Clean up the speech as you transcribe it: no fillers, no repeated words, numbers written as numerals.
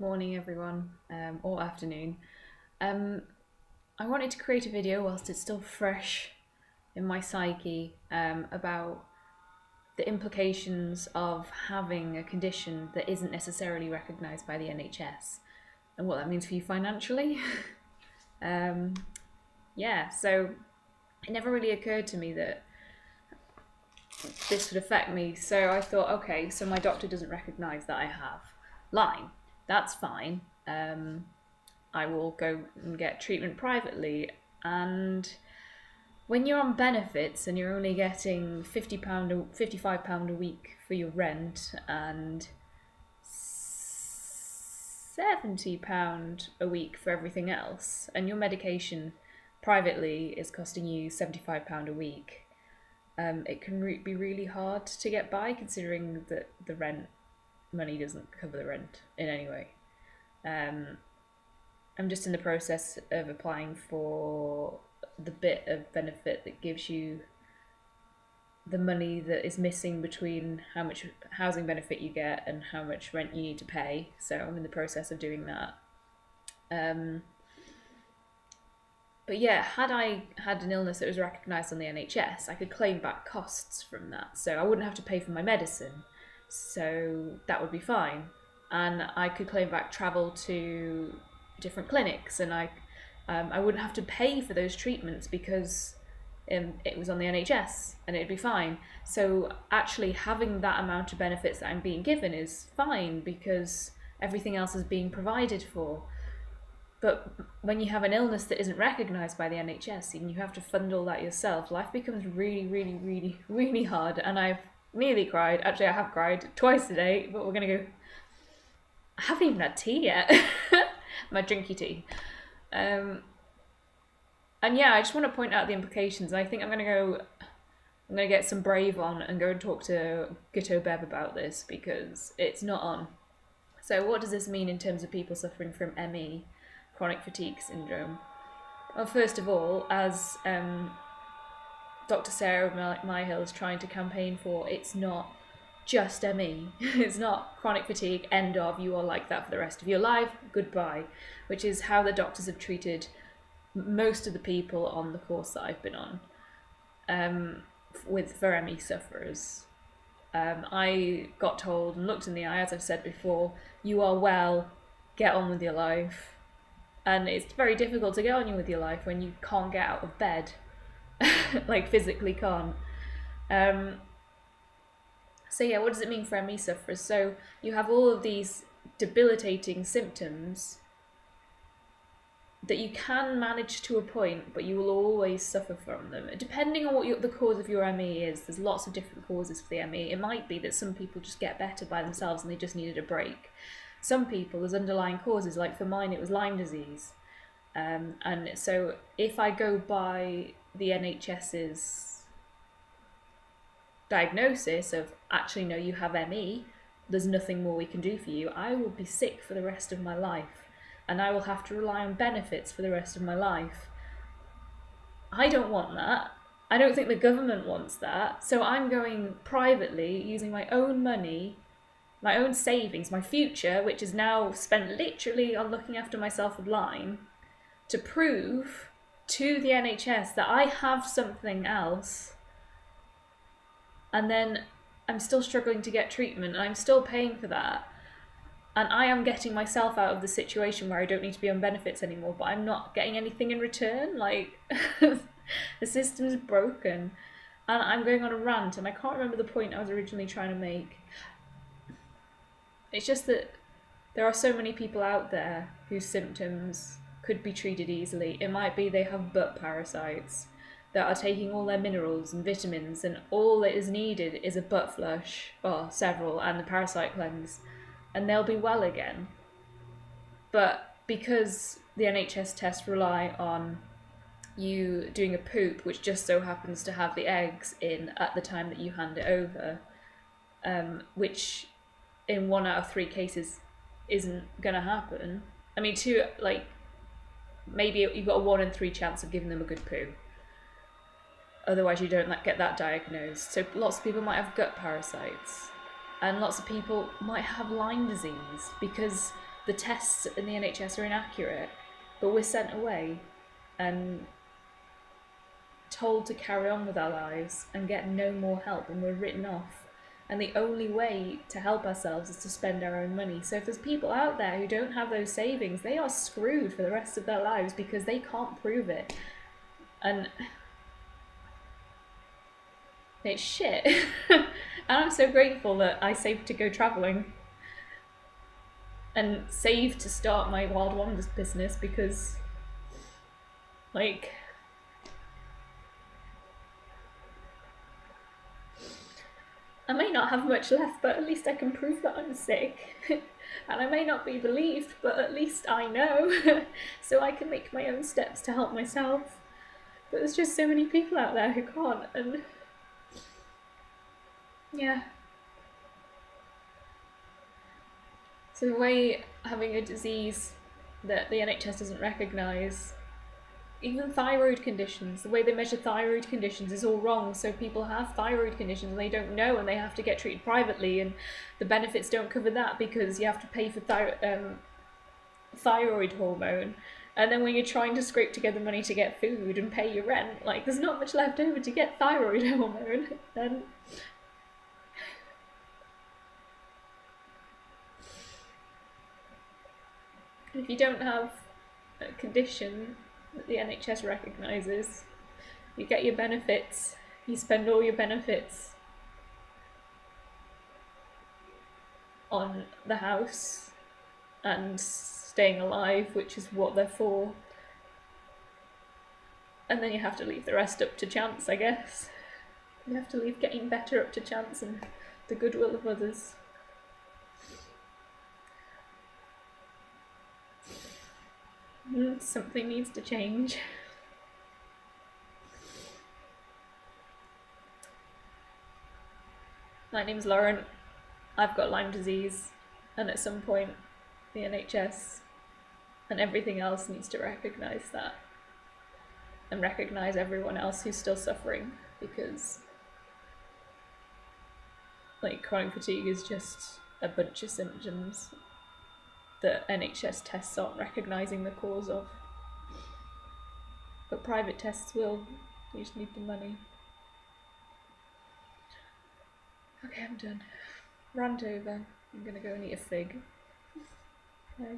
morning everyone, or afternoon. Um, I wanted to create a video whilst it's still fresh in my psyche about the implications of having a condition that isn't necessarily recognised by the NHS and what that means for you financially. um, so it never really occurred to me that this would affect me. So I thought, okay, so my doctor doesn't recognise that I have Lyme. That's fine. I will go and get treatment privately. And when you're on benefits and you're only getting £55 a week for your rent and £70 a week for everything else, and your medication privately is costing you £75 a week, it can be really hard to get by, considering that the rent money doesn't cover the rent in any way. I'm just in the process of applying for the bit of benefit that gives you the money that is missing between how much housing benefit you get and how much rent you need to pay. So I'm in the process of doing that. But yeah, had I had an illness that was recognised on the NHS, I could claim back costs from that. So I wouldn't have to pay for my medicine. So that would be fine. And I could claim back travel to different clinics, and I wouldn't have to pay for those treatments because it was on the NHS and it'd be fine. So actually having that amount of benefits that I'm being given is fine because everything else is being provided for. But when you have an illness that isn't recognised by the NHS and you have to fund all that yourself, life becomes really, really, really, really hard. And I've nearly cried. Actually, I have cried twice today, but we're going to go... I haven't even had tea yet. My drinky tea. And yeah, I just want to point out the implications. I think I'm going to get some Brave on and go and talk to Gitto Bev about this because it's not on. So what does this mean in terms of people suffering from ME, chronic fatigue syndrome? Well, first of all, as Dr. Sarah Myhill is trying to campaign for, it's not just ME. It's not chronic fatigue, end of, you are like that for the rest of your life, goodbye, which is how the doctors have treated most of the people on the course that I've been on for ME sufferers. I got told and looked in the eye, as I've said before, you are well, get on with your life. And it's very difficult to get on with your life when you can't get out of bed, like physically can't. So yeah, what does it mean for ME sufferers? So you have all of these debilitating symptoms that you can manage to a point, but you will always suffer from them. Depending on what the cause of your ME is, there's lots of different causes for the ME. It might be that some people just get better by themselves and they just needed a break. Some people, there's underlying causes, like for mine it was Lyme disease. And so if I go by the NHS's diagnosis of, actually no, you have ME, there's nothing more we can do for you, I will be sick for the rest of my life. And I will have to rely on benefits for the rest of my life. I don't want that. I don't think the government wants that. So I'm going privately, using my own money, my own savings, my future, which is now spent literally on looking after myself with Lyme, to prove to the NHS that I have something else. And then I'm still struggling to get treatment and I'm still paying for that. And I am getting myself out of the situation where I don't need to be on benefits anymore, but I'm not getting anything in return. Like, the system's broken. And I'm going on a rant, and I can't remember the point I was originally trying to make. It's just that there are so many people out there whose symptoms could be treated easily. It might be they have butt parasites that are taking all their minerals and vitamins, and all that is needed is a butt flush, or several, and the parasite cleanse, and they'll be well again. But because the NHS tests rely on you doing a poop, which just so happens to have the eggs in at the time that you hand it over, which in 1 out of 3 cases isn't going to happen. I mean, maybe you've got a 1 in 3 chance of giving them a good poo. Otherwise you don't get that diagnosed. So lots of people might have gut parasites. And lots of people might have Lyme disease because the tests in the NHS are inaccurate, but we're sent away and told to carry on with our lives and get no more help, and we're written off. And the only way to help ourselves is to spend our own money. So if there's people out there who don't have those savings, they are screwed for the rest of their lives because they can't prove it. And it's shit. And I'm so grateful that I saved to go travelling and saved to start my Wild Wonders business, because, like, I may not have much left, but at least I can prove that I'm sick. And I may not be believed, but at least I know. So I can make my own steps to help myself. But there's just so many people out there who can't, and yeah. So the way having a disease that the NHS doesn't recognise, even thyroid conditions, the way they measure thyroid conditions is all wrong. So people have thyroid conditions and they don't know, and they have to get treated privately, and the benefits don't cover that because you have to pay for thyroid hormone. And then when you're trying to scrape together money to get food and pay your rent, like, there's not much left over to get thyroid hormone. And if you don't have a condition that the NHS recognises, you get your benefits, you spend all your benefits on the house and staying alive, which is what they're for, and then you have to leave the rest up to chance, I guess. You have to leave getting better up to chance and the goodwill of others. Something needs to change. My name's Lauren. I've got Lyme disease, and at some point the NHS and everything else needs to recognise that and recognise everyone else who's still suffering, because, like, chronic fatigue is just a bunch of symptoms that NHS tests aren't recognising the cause of. But private tests will. You just need the money. Okay, I'm done. Rant over. I'm gonna go and eat a fig. Bye.